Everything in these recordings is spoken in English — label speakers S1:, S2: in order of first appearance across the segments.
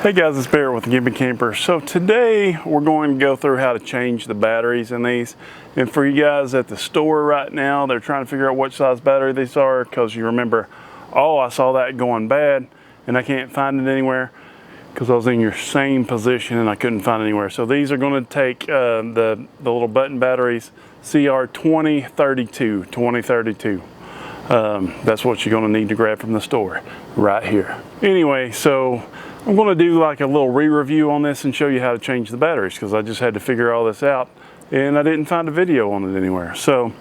S1: Hey guys, it's Barrett with the Gimpy Camper. So today we're going to go through how to change the batteries in these. And for you guys at the store right now, they're trying to figure out which size battery these are, because you remember, oh, I saw that going bad and I can't find it anywhere because I was in your same position and I couldn't find it anywhere. So these are going to take the little button batteries, CR2032, 2032. That's what you're going to need to grab from the store right here. Anyway, so I'm going to do like a little re-review on this and show you how to change the batteries, because I just had to figure all this out and I didn't find a video on it anywhere. So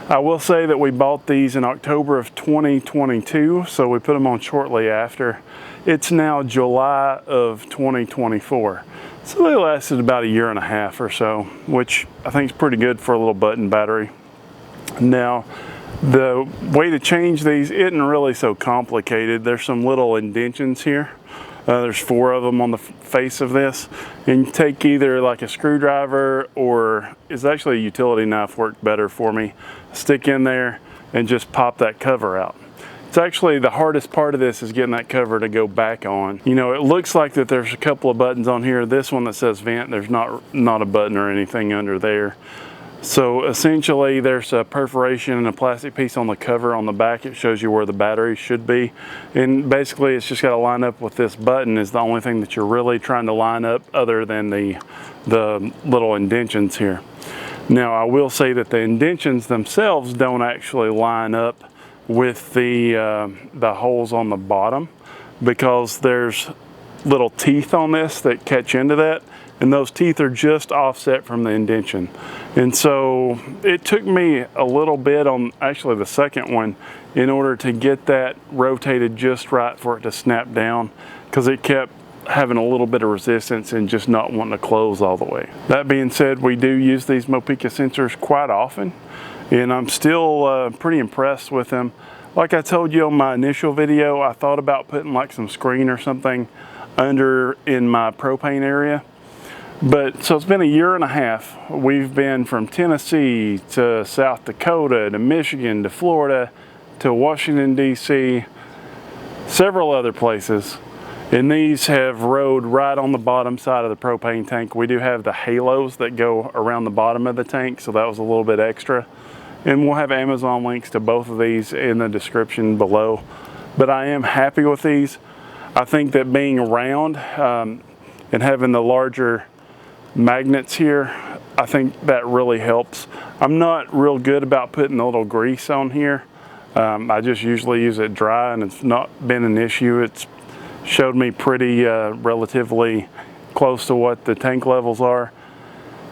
S1: I will say that we bought these in October of 2022, so we put them on shortly after. It's now July of 2024. So they lasted about a year and a half or so, which I think is pretty good for a little button battery. Now, the way to change these isn't really so complicated. There's some little indentions here. There's 4 of them on the face of this, and you take either like a screwdriver, or it's actually a utility knife worked better for me. Stick in there and just pop that cover out. It's actually the hardest part of this is getting that cover to go back on. You know, it looks like that there's a couple of buttons on here. This one that says vent, there's not a button or anything under there. So essentially there's a perforation and a plastic piece on the cover on the back. It shows you where the battery should be. And basically it's just got to line up with this button is the only thing that you're really trying to line up, other than the little indentions here. Now I will say that the indentions themselves don't actually line up with the holes on the bottom, because there's little teeth on this that catch into that, and those teeth are just offset from the indention. And so it took me a little bit on actually the second one in order to get that rotated just right for it to snap down, because it kept having a little bit of resistance and just not wanting to close all the way. That being said, we do use these Mopeka sensors quite often, and I'm still pretty impressed with them. Like I told you on my initial video, I thought about putting like some screen or something under in my propane area. But so it's been a year and a half. We've been from Tennessee to South Dakota to Michigan to Florida to Washington, D.C., several other places. And these have rode right on the bottom side of the propane tank. We do have the halos that go around the bottom of the tank, so that was a little bit extra. And we'll have Amazon links to both of these in the description below. But I am happy with these. I think that being round and having the larger magnets here, I think that really helps. I'm not real good about putting a little grease on here. I just usually use it dry, and it's not been an issue. It's showed me pretty relatively close to what the tank levels are.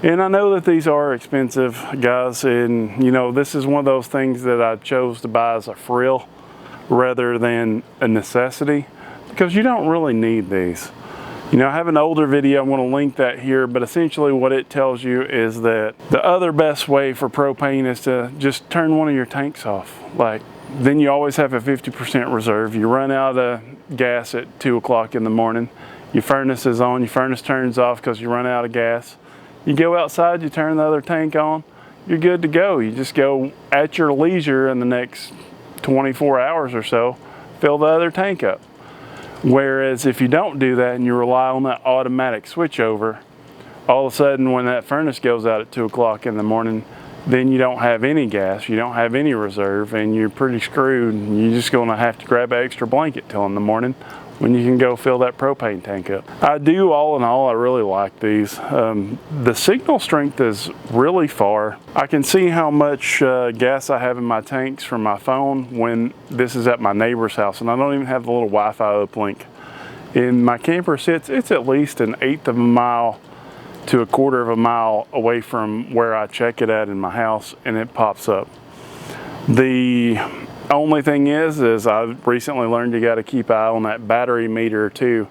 S1: And I know that these are expensive, guys, and you know, this is one of those things that I chose to buy as a frill rather than a necessity, because you don't really need these. You know, I have an older video, I'm going to link that here, but essentially what it tells you is that the other best way for propane is to just turn one of your tanks off. Like, then you always have a 50% reserve. You run out of gas at 2 o'clock in the morning, your furnace is on, your furnace turns off because you run out of gas. You go outside, you turn the other tank on, you're good to go. You just go at your leisure in the next 24 hours or so, fill the other tank up. Whereas if you don't do that and you rely on that automatic switchover, all of a sudden when that furnace goes out at 2 o'clock in the morning, then you don't have any gas, you don't have any reserve, and you're pretty screwed. You're just going to have to grab an extra blanket till in the morning when you can go fill that propane tank up. I do, all in all, I really like these. The signal strength is really far. I can see how much gas I have in my tanks from my phone when this is at my neighbor's house, and I don't even have the little Wi-Fi uplink. In my camper sits, it's at least an 1/8 of a mile to a 1/4 of a mile away from where I check it at in my house, and it pops up. The only thing is I recently learned you got to keep an eye on that battery meter too.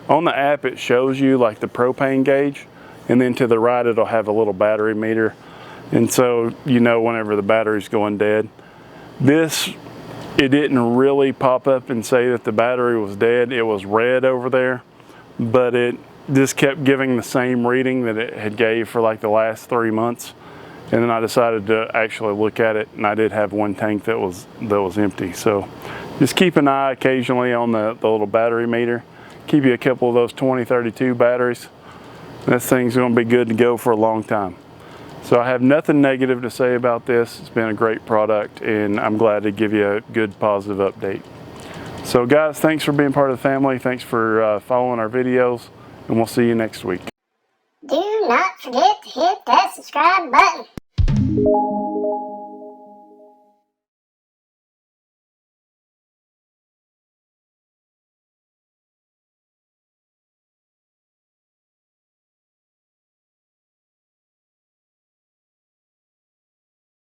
S1: On the app it shows you like the propane gauge, and then to the right it'll have a little battery meter, and so you know whenever the battery's going dead. This, it didn't really pop up and say that the battery was dead. It was red over there, but it just kept giving the same reading that it had gave for like the last 3 months. And then I decided to actually look at it, and I did have one tank that was empty. So just keep an eye occasionally on the little battery meter. keep you a couple of those 2032 batteries. This thing's going to be good to go for a long time. So I have nothing negative to say about this. It's been a great product, and I'm glad to give you a good positive update. So guys, thanks for being part of the family. Thanks for following our videos, and we'll see you next week.
S2: Do not forget to hit that subscribe button.